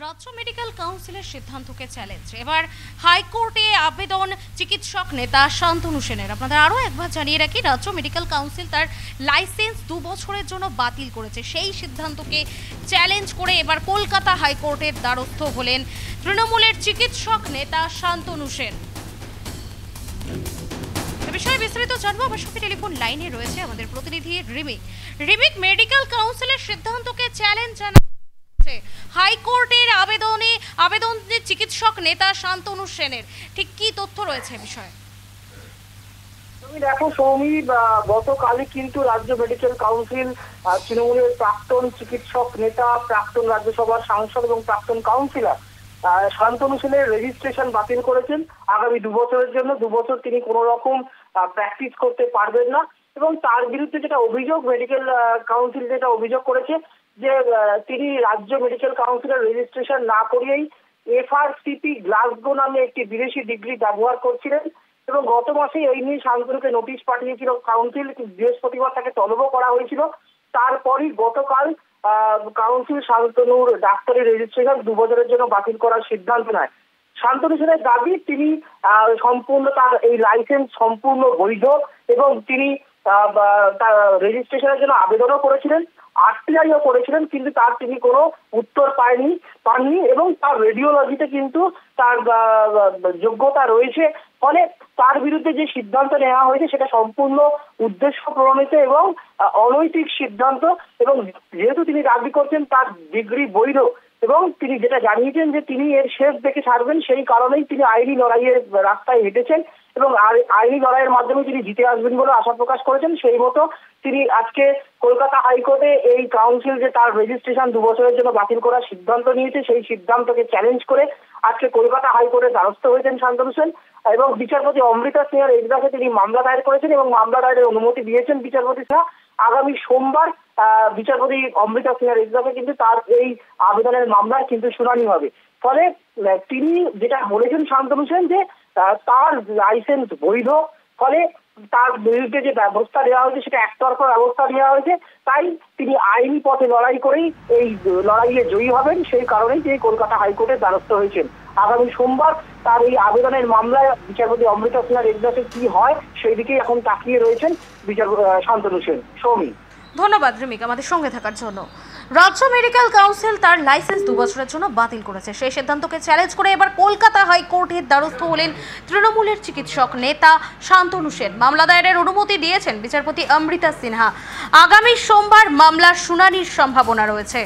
রাজ্য মেডিকেল কাউন্সিলের সিদ্ধান্তকে চ্যালেঞ্জ এবার হাইকোর্টে আবেদন চিকিৎসক নেতা শান্তনু সেনের। আপনাদের আরও একবার জানিয়ে রাখি, রাজ্য মেডিকেল কাউন্সিল তার লাইসেন্স 2 বছরের জন্য বাতিল করেছে। সেই সিদ্ধান্তকে চ্যালেঞ্জ করে এবার কলকাতা হাইকোর্টের দ্বারস্থ হলেন তৃণমূলের চিকিৎসক নেতা শান্তনু সেন। বিষয়ে বিস্তারিত জানবো, আমার সঙ্গে টেলিফোন লাইনে রয়েছে আমাদের প্রতিনিধি রিমিক। মেডিকেল কাউন্সিলের সিদ্ধান্তকে চ্যালেঞ্জ হাইকোর্টের আবেদন চিকিৎসক নেতা শান্তনু সেনের, ঠিক কি তথ্য রয়েছে বিষয়ে? তুমি দেখো সৌমি, গতকালই কিন্তু রাজ্য মেডিকেল কাউন্সিল তৃণমূলের প্রাক্তন চিকিৎসক নেতা, প্রাক্তন রাজ্যসভার সাংসদ এবং প্রাক্তন কাউন্সিলর শান্তনু সেনের রেজিস্ট্রেশন বাতিল করেছেন। আগামী 2 বছরের জন্য 2 বছর তিনি কোনো রকম প্র্যাকটিস করতে পারবেন না এবং তার বিরুদ্ধে যেটা অভিযোগ, মেডিকেল কাউন্সিল যেটা অভিযোগ করেছে যে তিনি রাজ্য মেডিকেল কাউন্সিলের রেজিস্ট্রেশন না করিয়েই FRCP গ্লাসগো নামে একটি বিদেশি ডিগ্রি ব্যবহার করছিলেন এবং গত মাসে এই নিয়ে শান্তনুকে নোটিশ পাঠিয়েছিল কাউন্সিল। বৃহস্পতিবার তাকে তলবও করা হয়েছিল। তারপরই গতকাল কাউন্সিল শান্তনুর ডাক্তারি রেজিস্ট্রেশন 2 বছরের জন্য বাতিল করার সিদ্ধান্ত নেয়। শান্তনু সেনের দাবি তিনি সম্পূর্ণ তার এই লাইসেন্স সম্পূর্ণ বৈধ এবং তিনি তার রেজিস্ট্রেশনের জন্য আবেদনও করেছিলেন, RTIও করেছিলেন, কিন্তু তিনি কোনো উত্তর পাননি এবং তার রেডিওলজিতে কিন্তু তার যোগ্যতা রয়েছে। ফলে তার বিরুদ্ধে যে সিদ্ধান্ত নেওয়া হয়েছে সেটা সম্পূর্ণ উদ্দেশ্য প্রণোদিত এবং অনৈতিক সিদ্ধান্ত। এবং যেহেতু তিনি দাবি করছেন তার ডিগ্রি বৈধ এবং তিনি যেটা জানিয়েছেন যে তিনি এর শেষ দেখে ছাড়বেন, সেই কারণেই তিনি আইনি লড়াইয়ের রাস্তায় হেঁটেছেন এবং আইনি লড়াইয়ের মাধ্যমে তিনি জিতে আসবেন বলে আশা প্রকাশ করেছেন। সেই মতো তিনি আজকে কলকাতা হাইকোর্টে এই কাউন্সিল যে তার রেজিস্ট্রেশন 2 বছরের জন্য বাতিল করার সিদ্ধান্ত নিয়েছে সেই সিদ্ধান্তকে চ্যালেঞ্জ করে আজকে কলকাতা হাইকোর্টের দ্বারস্থ হয়েছেন শান্তনু সেন এবং বিচারপতি অমৃতা সিনহার এজলাসে তিনি মামলা দায়ের করেছেন এবং মামলা দায়েরের অনুমতি দিয়েছেন বিচারপতি সিনহা। আগামী সোমবার বিচারপতি অমৃতা সিনহার এজলাসে কিন্তু তার এই আবেদনের মামলার কিন্তু শুনানি হবে। ফলে তিনি যেটা বলেছেন শান্তনু সেন যে তার লাইসেন্স বৈধ, ফলে তার বিরুদ্ধে যে ব্যবস্থা নেওয়া হয়েছে সেটা একতরফা ব্যবস্থা নেওয়া হয়েছে, তাই তিনি আইনি পথে লড়াই করেই এই লড়াইয়ে জয়ী হবেন। সেই কারণেই তিনি কলকাতা হাইকোর্টের দ্বারস্থ হয়েছেন। আগামী সোমবার তার এই আবেদনের মামলায় বিচারপতি অমৃতা সিনহার এজলাসে কি হয় সেই দিকেই এখন তাকিয়ে রয়েছেন শান্তনু সেন। সৌমি, ধন্যবাদ রিমিক আমাদের সঙ্গে থাকার জন্য। রাজ্য মেডিকেল কাউন্সিল তার লাইসেন্স 2 বছরের জন্য বাতিল করেছে। সেই সিদ্ধান্তকে চ্যালেঞ্জ করে এবার কলকাতা হাইকোর্টের দ্বারস্থ হলেন তৃণমূলের চিকিৎসক নেতা শান্তনু সেন। মামলা দায়েরের অনুমতি দিয়েছেন বিচারপতি অমৃতা সিনহা। আগামী সোমবার মামলার শুনানির সম্ভাবনা রয়েছে।